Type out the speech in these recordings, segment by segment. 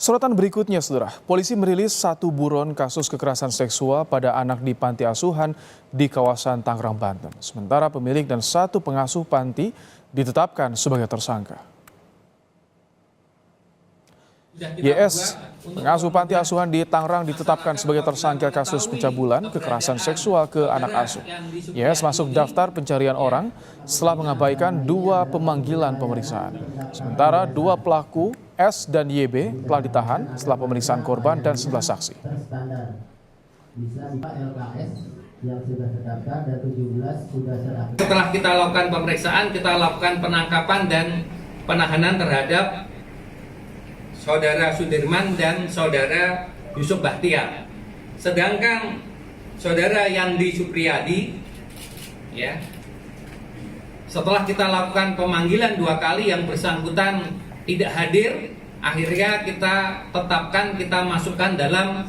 Sorotan berikutnya, Saudara. Polisi merilis satu buron kasus kekerasan seksual pada anak di panti asuhan di kawasan Tangerang, Banten. Sementara pemilik dan satu pengasuh panti ditetapkan sebagai tersangka. YS, pengasuh panti asuhan di Tangerang, ditetapkan sebagai tersangka kasus pencabulan kekerasan seksual ke anak asuh. YS masuk daftar pencarian orang setelah mengabaikan 2 pemanggilan pemeriksaan. Sementara 2 pelaku S dan YB telah ditahan setelah pemeriksaan korban dan 11 saksi. Setelah kita lakukan pemeriksaan, kita lakukan penangkapan dan penahanan terhadap Saudara Sudirman dan Saudara Yusuf Bahtiar. Sedangkan Saudara Yandi Supriyadi, ya, setelah kita lakukan pemanggilan 2 kali yang bersangkutan tidak hadir, akhirnya kita tetapkan, kita masukkan dalam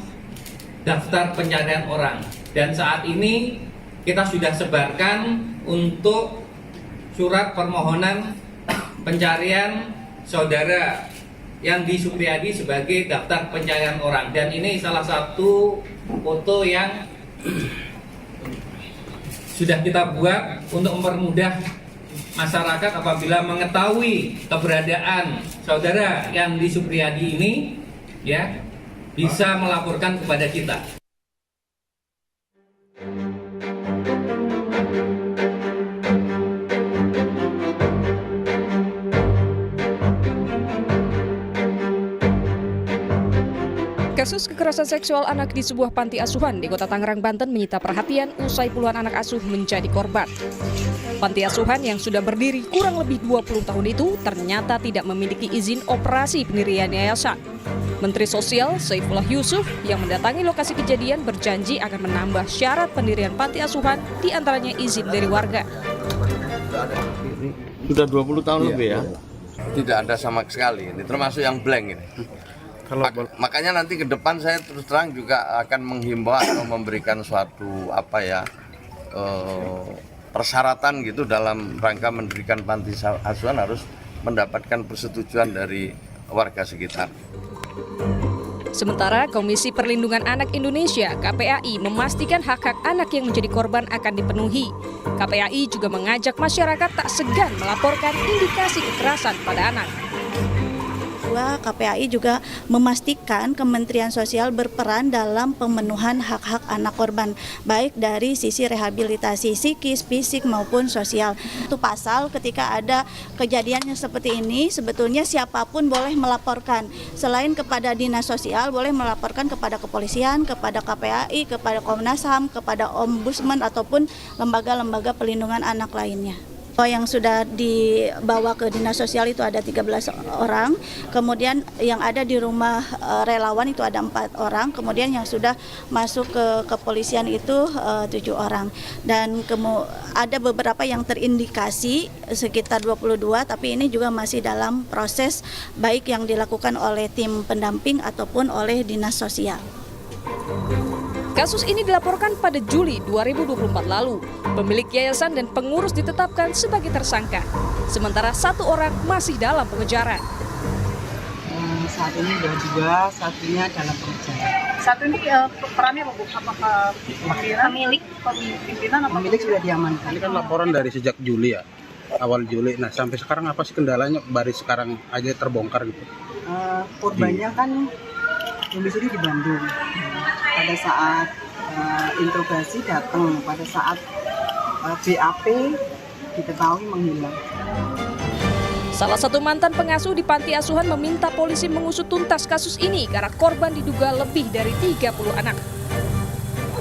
daftar pencarian orang. Dan saat ini kita sudah sebarkan untuk surat permohonan pencarian Saudara Yandi Supriyadi sebagai daftar pencarian orang. Dan ini salah satu foto yang sudah kita buat untuk mempermudah masyarakat apabila mengetahui keberadaan Saudara Yandi Supriyadi ini, ya, bisa melaporkan kepada kita. Kasus kekerasan seksual anak di sebuah panti asuhan di Kota Tangerang, Banten menyita perhatian usai puluhan anak asuh menjadi korban. Panti asuhan yang sudah berdiri kurang lebih 20 tahun itu ternyata tidak memiliki izin operasi pendirian yayasan. Menteri Sosial Saifullah Yusuf yang mendatangi lokasi kejadian berjanji akan menambah syarat pendirian panti asuhan, diantaranya izin dari warga. Sudah 20 tahun lebih ya? Tidak ada sama sekali, ini termasuk yang blank ini. Makanya nanti ke depan saya terus terang juga akan menghimbau atau memberikan suatu persyaratan gitu dalam rangka mendirikan panti asuhan harus mendapatkan persetujuan dari warga sekitar. Sementara Komisi Perlindungan Anak Indonesia (KPAI) memastikan hak-hak anak yang menjadi korban akan dipenuhi. KPAI juga mengajak masyarakat tak segan melaporkan indikasi kekerasan pada anak. KPAI juga memastikan Kementerian Sosial berperan dalam pemenuhan hak-hak anak korban, baik dari sisi rehabilitasi psikis, fisik maupun sosial. Itu pasal ketika ada kejadian yang seperti ini, sebetulnya siapapun boleh melaporkan. Selain kepada Dinas Sosial, boleh melaporkan kepada kepolisian, kepada KPAI, kepada Komnas HAM, kepada Ombudsman ataupun lembaga-lembaga pelindungan anak lainnya. Yang sudah dibawa ke Dinas Sosial itu ada 13 orang, kemudian yang ada di rumah relawan itu ada 4 orang, kemudian yang sudah masuk ke kepolisian itu 7 orang. Dan ada beberapa yang terindikasi sekitar 22, tapi ini juga masih dalam proses baik yang dilakukan oleh tim pendamping ataupun oleh Dinas Sosial. Kasus ini dilaporkan pada Juli 2024 lalu. Pemilik yayasan dan pengurus ditetapkan sebagai tersangka. Sementara 1 orang masih dalam pengejaran. Saat ini ada 2, satunya dalam pengejaran. Saat ini perannya apa, Bu? Apakah pimpinan atau pemilik sudah diamankan? Ini kan laporan dari sejak Juli ya, awal Juli. Nah sampai sekarang apa sih kendalanya? Baru sekarang aja terbongkar gitu. Korbannya kan domisili di Bandung. Pada saat interogasi datang, pada saat BAP diketahui menghilang. Salah satu mantan pengasuh di panti asuhan meminta polisi mengusut tuntas kasus ini karena korban diduga lebih dari 30 anak.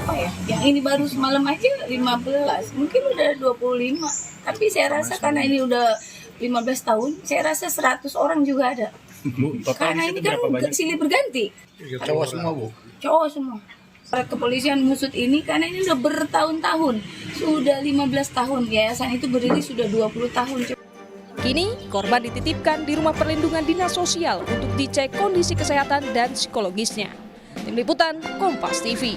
Apa ya? Yang ini baru semalam aja 15, mungkin udah 25. Tapi saya rasa karena ini udah 15 tahun, saya rasa 100 orang juga ada. Bu, karena ini kan silih berganti. Cowok semua, Bu? Cowok semua. Kepolisian ngusut ini karena ini udah bertahun-tahun. Sudah 15 tahun. Yayasan itu berdiri sudah 20 tahun. Kini, korban dititipkan di Rumah Perlindungan Dinas Sosial untuk dicek kondisi kesehatan dan psikologisnya. Tim Liputan, Kompas TV.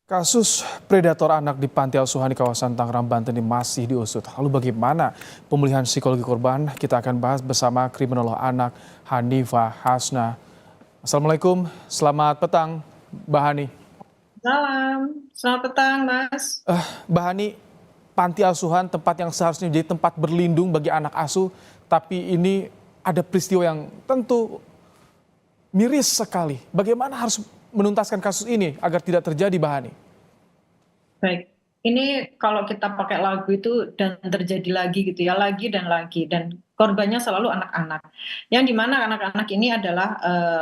Kasus predator anak di panti asuhan di kawasan Tangerang, Banten ini masih diusut. Lalu bagaimana pemulihan psikologi korban? Kita akan bahas bersama kriminolog anak Hanifah Hasna. Assalamualaikum, selamat petang Mbak Hani. Selamat petang Mas. Mbak Hani, panti asuhan tempat yang seharusnya menjadi tempat berlindung bagi anak asuh, tapi ini ada peristiwa yang tentu miris sekali. Bagaimana harus menuntaskan kasus ini agar tidak terjadi, Mbak Hani? Baik, ini kalau kita pakai lagu itu dan terjadi lagi gitu ya, lagi dan korbannya selalu anak-anak. Yang dimana anak-anak ini adalah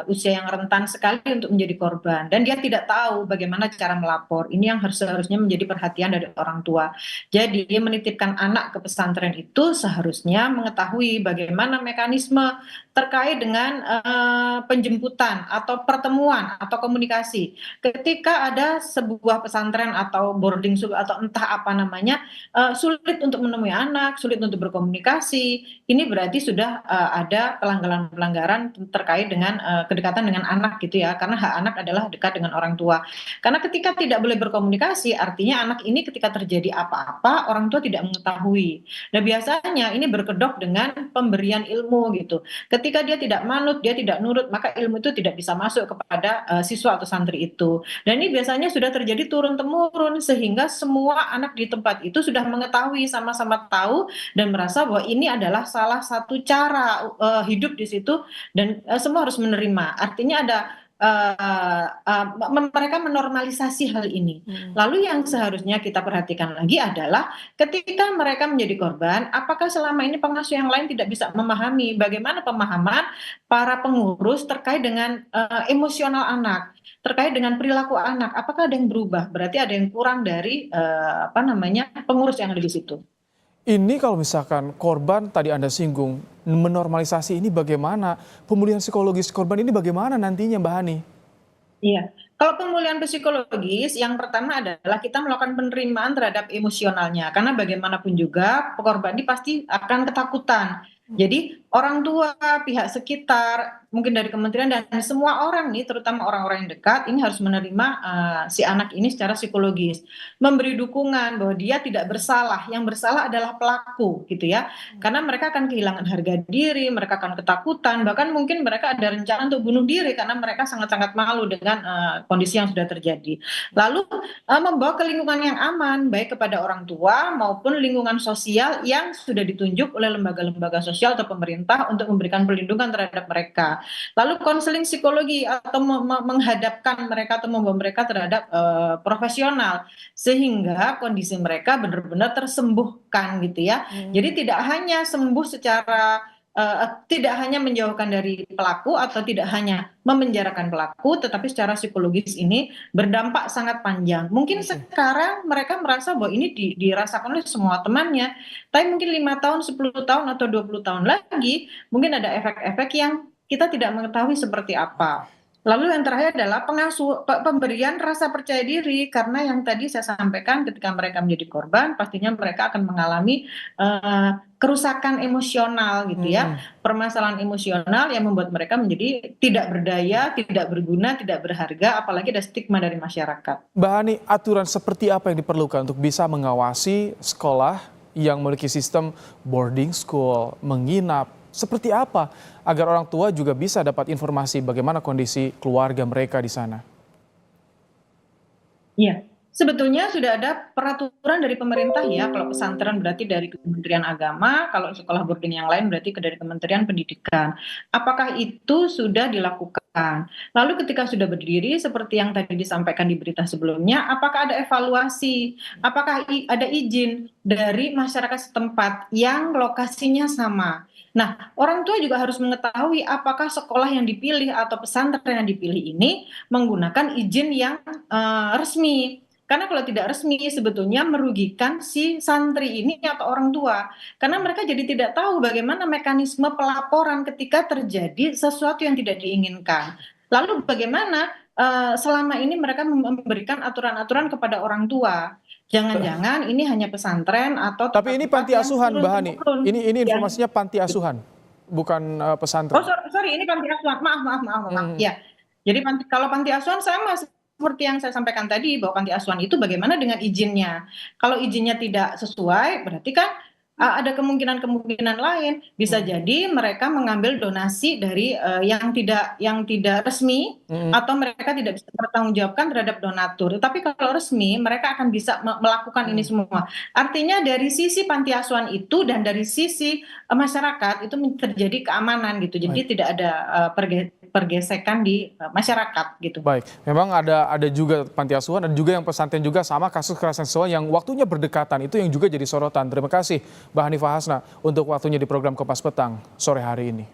usia yang rentan sekali untuk menjadi korban dan dia tidak tahu bagaimana cara melapor. Ini yang seharusnya menjadi perhatian dari orang tua. Jadi menitipkan anak ke pesantren itu seharusnya mengetahui bagaimana mekanisme terkait dengan penjemputan atau pertemuan atau komunikasi. Ketika ada sebuah pesantren atau boarding school atau entah apa namanya sulit untuk menemui anak, sulit untuk berkomunikasi, ini berarti sudah ada pelanggaran terkait dengan kedekatan dengan anak gitu ya, karena hak anak adalah dekat dengan orang tua. Karena ketika tidak boleh berkomunikasi, artinya anak ini ketika terjadi apa-apa orang tua tidak mengetahui. Nah biasanya ini berkedok dengan pemberian ilmu gitu. Ketika dia tidak manut, dia tidak nurut, maka ilmu itu tidak bisa masuk kepada siswa atau santri itu. Dan ini biasanya sudah terjadi turun-temurun sehingga semua anak di tempat itu sudah mengetahui, sama-sama tahu dan merasa bahwa ini adalah salah satu cara hidup di situ dan semua harus menerima. Artinya ada mereka menormalisasi hal ini. Lalu yang seharusnya kita perhatikan lagi adalah ketika mereka menjadi korban, apakah selama ini pengasuh yang lain tidak bisa memahami bagaimana pemahaman para pengurus terkait dengan emosional anak, terkait dengan perilaku anak, apakah ada yang berubah? Berarti ada yang kurang dari pengurus yang ada di situ. Ini kalau misalkan korban tadi Anda singgung, menormalisasi ini bagaimana? Pemulihan psikologis korban ini bagaimana nantinya, Mbak Hani? Iya, kalau pemulihan psikologis yang pertama adalah kita melakukan penerimaan terhadap emosionalnya. Karena bagaimanapun juga korban ini pasti akan ketakutan. Jadi orang tua, pihak sekitar, mungkin dari kementerian dan semua orang nih, terutama orang-orang yang dekat, ini harus menerima si anak ini secara psikologis, memberi dukungan bahwa dia tidak bersalah, yang bersalah adalah pelaku, gitu ya. Karena mereka akan kehilangan harga diri, mereka akan ketakutan, bahkan mungkin mereka ada rencana untuk bunuh diri karena mereka sangat-sangat malu dengan kondisi yang sudah terjadi. Lalu membawa ke lingkungan yang aman, baik kepada orang tua maupun lingkungan sosial yang sudah ditunjuk oleh lembaga-lembaga sosial atau pemerintah untuk memberikan perlindungan terhadap mereka. Lalu konseling psikologi atau menghadapkan mereka atau membawa mereka terhadap profesional sehingga kondisi mereka benar-benar tersembuhkan gitu ya. Jadi tidak hanya sembuh secara tidak hanya menjauhkan dari pelaku atau tidak hanya memenjarakan pelaku, tetapi secara psikologis ini berdampak sangat panjang. Mungkin sekarang mereka merasa bahwa ini dirasakan oleh semua temannya, tapi mungkin 5 tahun, 10 tahun atau 20 tahun lagi mungkin ada efek-efek yang kita tidak mengetahui seperti apa. Lalu yang terakhir adalah pemberian rasa percaya diri, karena yang tadi saya sampaikan ketika mereka menjadi korban pastinya mereka akan mengalami kerusakan emosional gitu ya, permasalahan emosional yang membuat mereka menjadi tidak berdaya, tidak berguna, tidak berharga, apalagi ada stigma dari masyarakat. Mbak Hani, aturan seperti apa yang diperlukan untuk bisa mengawasi sekolah yang memiliki sistem boarding school, menginap, seperti apa agar orang tua juga bisa dapat informasi bagaimana kondisi keluarga mereka di sana? Iya, sebetulnya sudah ada peraturan dari pemerintah ya. Kalau pesantren berarti dari Kementerian Agama, kalau sekolah boarding yang lain berarti dari Kementerian Pendidikan. Apakah itu sudah dilakukan? Lalu ketika sudah berdiri seperti yang tadi disampaikan di berita sebelumnya, apakah ada evaluasi? Apakah ada izin dari masyarakat setempat yang lokasinya sama? Nah, orang tua juga harus mengetahui apakah sekolah yang dipilih atau pesantren yang dipilih ini menggunakan izin yang resmi. Karena kalau tidak resmi sebetulnya merugikan si santri ini atau orang tua. Karena mereka jadi tidak tahu bagaimana mekanisme pelaporan ketika terjadi sesuatu yang tidak diinginkan. Lalu bagaimana selama ini mereka memberikan aturan-aturan kepada orang tua. Jangan-jangan ini hanya pesantren atau tapi ini panti asuhan, Mbak Hani. Ini informasinya panti asuhan, bukan pesantren. Oh sorry, ini panti asuhan. Maaf. Ya, jadi kalau panti asuhan sama seperti yang saya sampaikan tadi bahwa panti asuhan itu bagaimana dengan izinnya. Kalau izinnya tidak sesuai, berarti kan ada kemungkinan lain. Bisa jadi mereka mengambil donasi dari yang tidak resmi, atau mereka tidak bisa bertanggungjawabkan terhadap donatur. Tapi kalau resmi, mereka akan bisa melakukan ini semua. Artinya dari sisi panti asuhan itu dan dari sisi masyarakat itu terjadi keamanan gitu. Jadi tidak ada pergesekan di masyarakat gitu. Baik, memang ada juga panti asuhan dan juga yang pesantren juga sama kasus kekerasan seksual yang waktunya berdekatan, itu yang juga jadi sorotan. Terima kasih Mbak Hanifah Hasna untuk waktunya di program Kompas Petang sore hari ini.